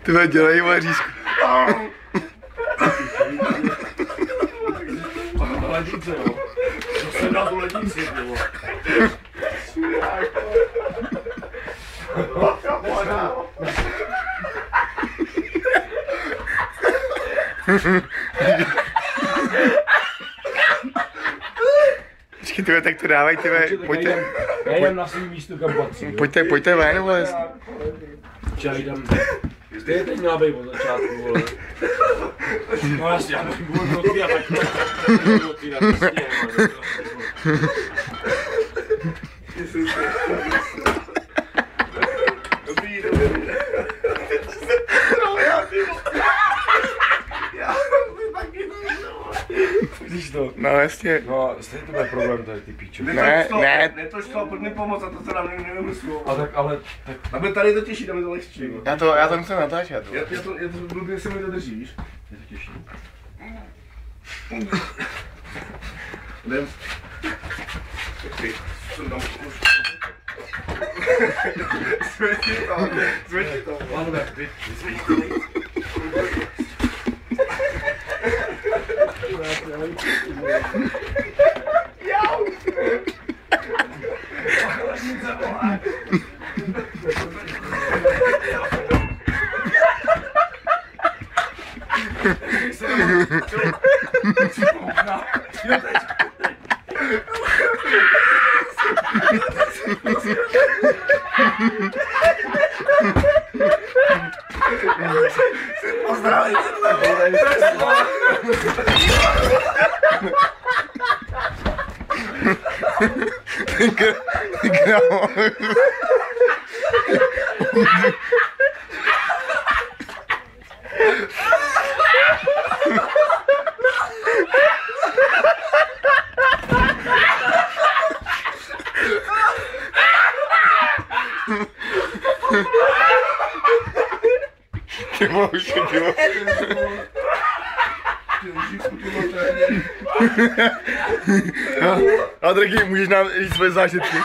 Ty dělej vařízku. Lednice, jo. To jsem dal tu lednici, jo. Počkej, tyhle, tak to dávaj, tyhle, pojďte. Já jdem na svým místu, kam patří. Pojďte ven, vole. Já jdem. Ty je teď měla být od začátku, vole. No jasně, já nevím, budu noty a tak noty na prsně, vole. Dobrý. Vidíš to? No jasně. No, stejně to bude problém tady, ty píčo. Ne. Netoč to, pojď mi pomoct a to se nám nevymyslu. A tak, ale, tak... Aby tady to těší, tam je to lehčí. Já to musím natáčet. Já to blbě se mi to drží, víš? Je to těžší. Jdem. Počkej, jsem tam už. Zvětí to. Pánové, Zvětí to nejc. Jau! Pozdravím! Ty bože, ty bože. No, Draky, můžeš nám říct svoje zážitky?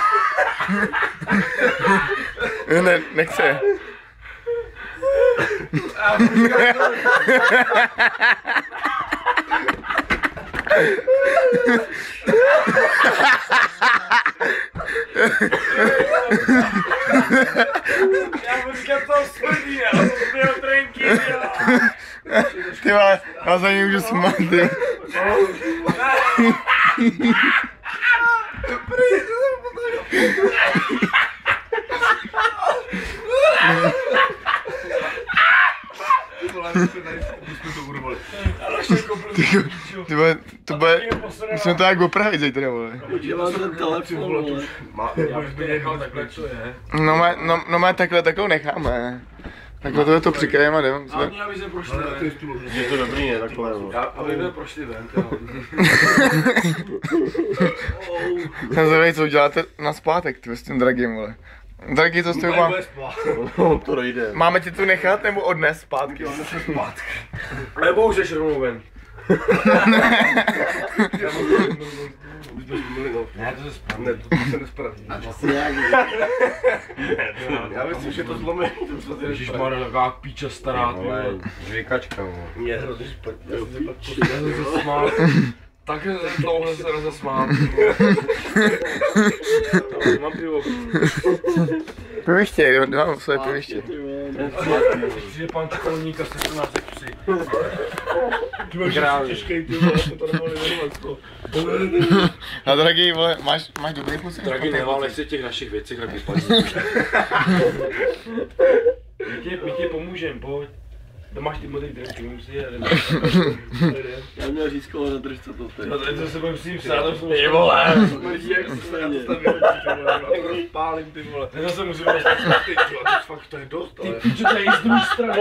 Ne, nechce. Já počkám toho smrdí, já to zbyl trenky, Ty vole, já za ní můžu smát, ty. Ty vole, to bude, musíme to jak opravit zítra, vole. Dělám ten telefon, vole. Já bych to nechal takhle, co je. No má takhle, takovou necháme. Takhle to přikryjeme a jdeme. A mě, aby se prošli ven. Je to dobrý, ne? Takhle, Aby jsme prošli ven, jo. Jsem zvědavý, co uděláte na zpátek, ty s tím Dragim, vole. Dragy, co s tím mám? No, to nejde. Máme ti tu nechat nebo odnes zpátky? Nebo už jdeš rovnou ven. Ne, to se spadne. Ne, to se nespraví. Já myslím, že to zlomí. Ježišmarja, taková píča stará, ty vole. Žvěkačka, vole. Mě hrozně špatně. Já jsem se smál. Tak dlouho se rozesmál. Mám pivo. Piviště, dám své piviště. Přijde pan Čakolník a se nás psi. Ty máš těžkej, ty vole, to nemohli věnovat. A Dragy, vole, máš dobrý pocit? Dragy, neválej se těch našich věcech, tak vypadí. My tě pomůžem, pojď. Máš ty modrý dresky, my musí jeden. Já měl říct koho na držce to teď. No to se musím psát, ty vole. Smrdí jak straně. Rozpálím, ty vole. To se musím dostat ty, to fakt to je dost, ale... Ty pičo, to je i z druhé strany.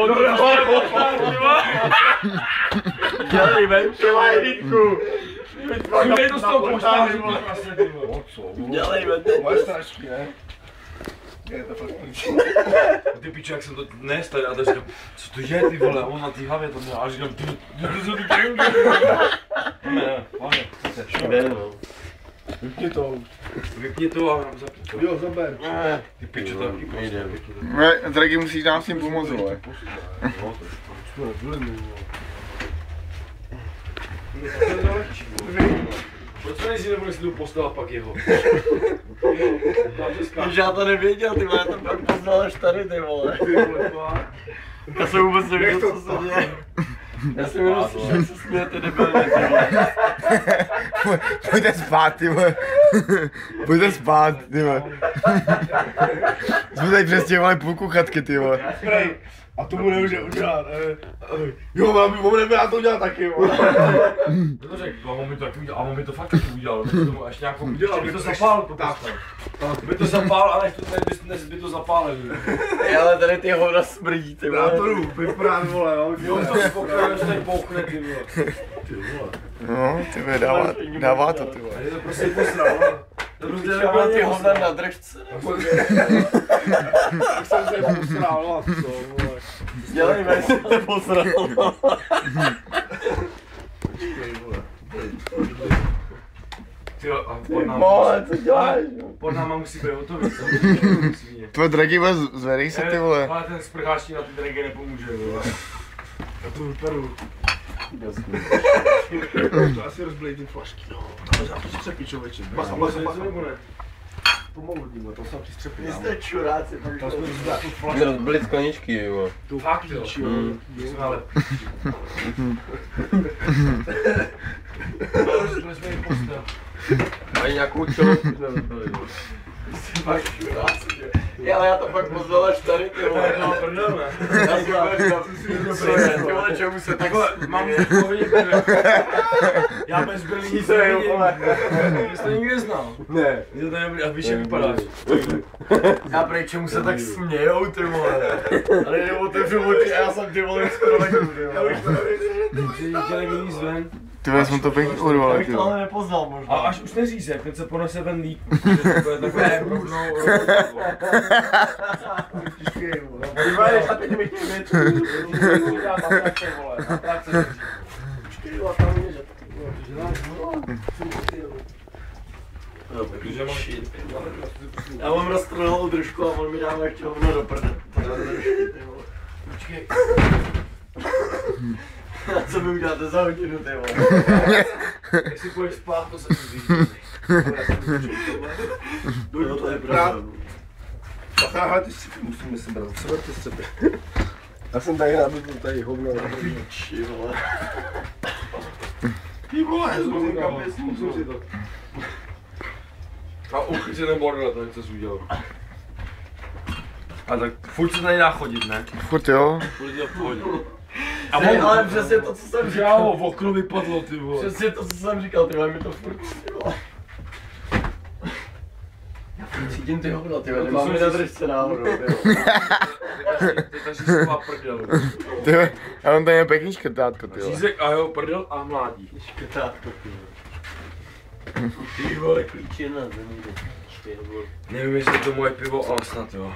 Dělej ven, dělej Lidku. Kde to z toho poštáři, vole, vlastně, ty vole. Dělej ven, Moje strašky, ne? Je to fakt Ty piče, jak jsem to nes tady a teď říkám, co to je ty vole, a on na té hlavě to měl a říkám, ty co ty kengy? Ne, hlavně, Jde, no. Vypni to a zapni to. Jo, zaber. Ty piče, to taky Nejde. Draghi musíš nám s tím pomoct, vole. Proč to nejsi nebo jestli jdu postel a pak jeho? Když já to nevěděl, ty vole, já to pak poznal až tady, ty vole. Já jsem vůbec nevěděl, co se děje. Já jsem jenom slyšel, jak se směje ty debilně, ty vole. Pojďte spát, ty vole. Pojďte spát, ty vole. Jsme tady přestěhovali půlku chatky, ty vole. A tomu nemůže udělat. Jo, mám nebude to udělat taky, vole. To řekl, a on mi to taky udělal, a on mi to fakt taky udělal, než tomu až nějakou udělal, by to zapál, to postel. By to zapál, ale než by to zapálil. Ale tady ty hovna smrdí, ty Já to vole. jdu, vyprát, vole, Jo, to spokojně, že tady bouchne, ty vole. No, ty vole, dává to, ty vole. A je to prostě posral, vole. To prostě Já mám ty hovna na držce. Tak jsem se posral, a co, vole. Dělej, vej se to posral. Tyjo, a pod náma Vole, co děláš? pod náma musí být hotový, co? Tvoje Draghi vole, zvedej se, ty vole. Ale ten sprcháčtí na ty drage nepomůže, vole. Já to vyperu. To asi rozblej ty flašky, no. Ale já to střepí, člověče. Bacha, Nebo ne? Pomalu, Dimo, to se přistřepí. Vy jste čuráci, tak To jsme rozbili tu Mě flašku. rozbili skleničky, jo. Tu fakt, jo. Jsme ale... Rozbili jsme jim postel. Mají nějakou čelost, už nerozbili, jo. Jste fakt čuráci, jo. Je, ale já to fakt poznal až tady, ty vole. No, prdel, ne? Já jsem říkal, ty vole, čemu se tak Takhle, mám povědět, já bez brýlí nic nevidím. Ty jsi to nikdy znal. Ne. Je to nebude, a víš, jak vypadáš. Já prej, čemu se tak smějou, ty vole. Ale jenom otevřu oči a já jsem ty vole skoro taky, ty vole. Ty tě nevidí zven. Ty vole, jsme to pěkně Já urvali, bych ty to vole. ale nepoznal možná. A až už neříze, ten se ponese ven líp. To je takové rovnou. Ty vole, když na pěti bych chtěl věc. Počkej, a tam je, že já mám roztrhlou držku a on mi dává ještě hovno do prde. Počkej. A co mi uděláte za hodinu, ty vole? Jestli půjdeš spát, to se mi říct. No to je pravda. Bacha, ty střepy musíme si brát. Co ty střepy? Já jsem tady nabídl tady hovno. Či vole. Ty vole, Musím si to. A uchyci ten bordel, to co jsi udělal. A tak furt se tady dá chodit, ne? Furt jo. Furt je v pohodě. A on- ale přesně to, co jsem Já říkal. ho v okno vypadlo, ty vole. Přesně to, co jsem říkal, ty vole, mi to furt, ty vole. Já furt cítím ty hovno, ty vole, To nemám jsem mi na si- držce náhodou, ty vole. Ty tady si svá prdel. Ty vole, já mám tady jen pěkný škrtátko, ty vole. Řízek a jeho prdel a mládí. Škrtátko, ty vole. Ty vole, klíčina, to nejde. Nevím, jestli je to moje pivo, ale snad jo.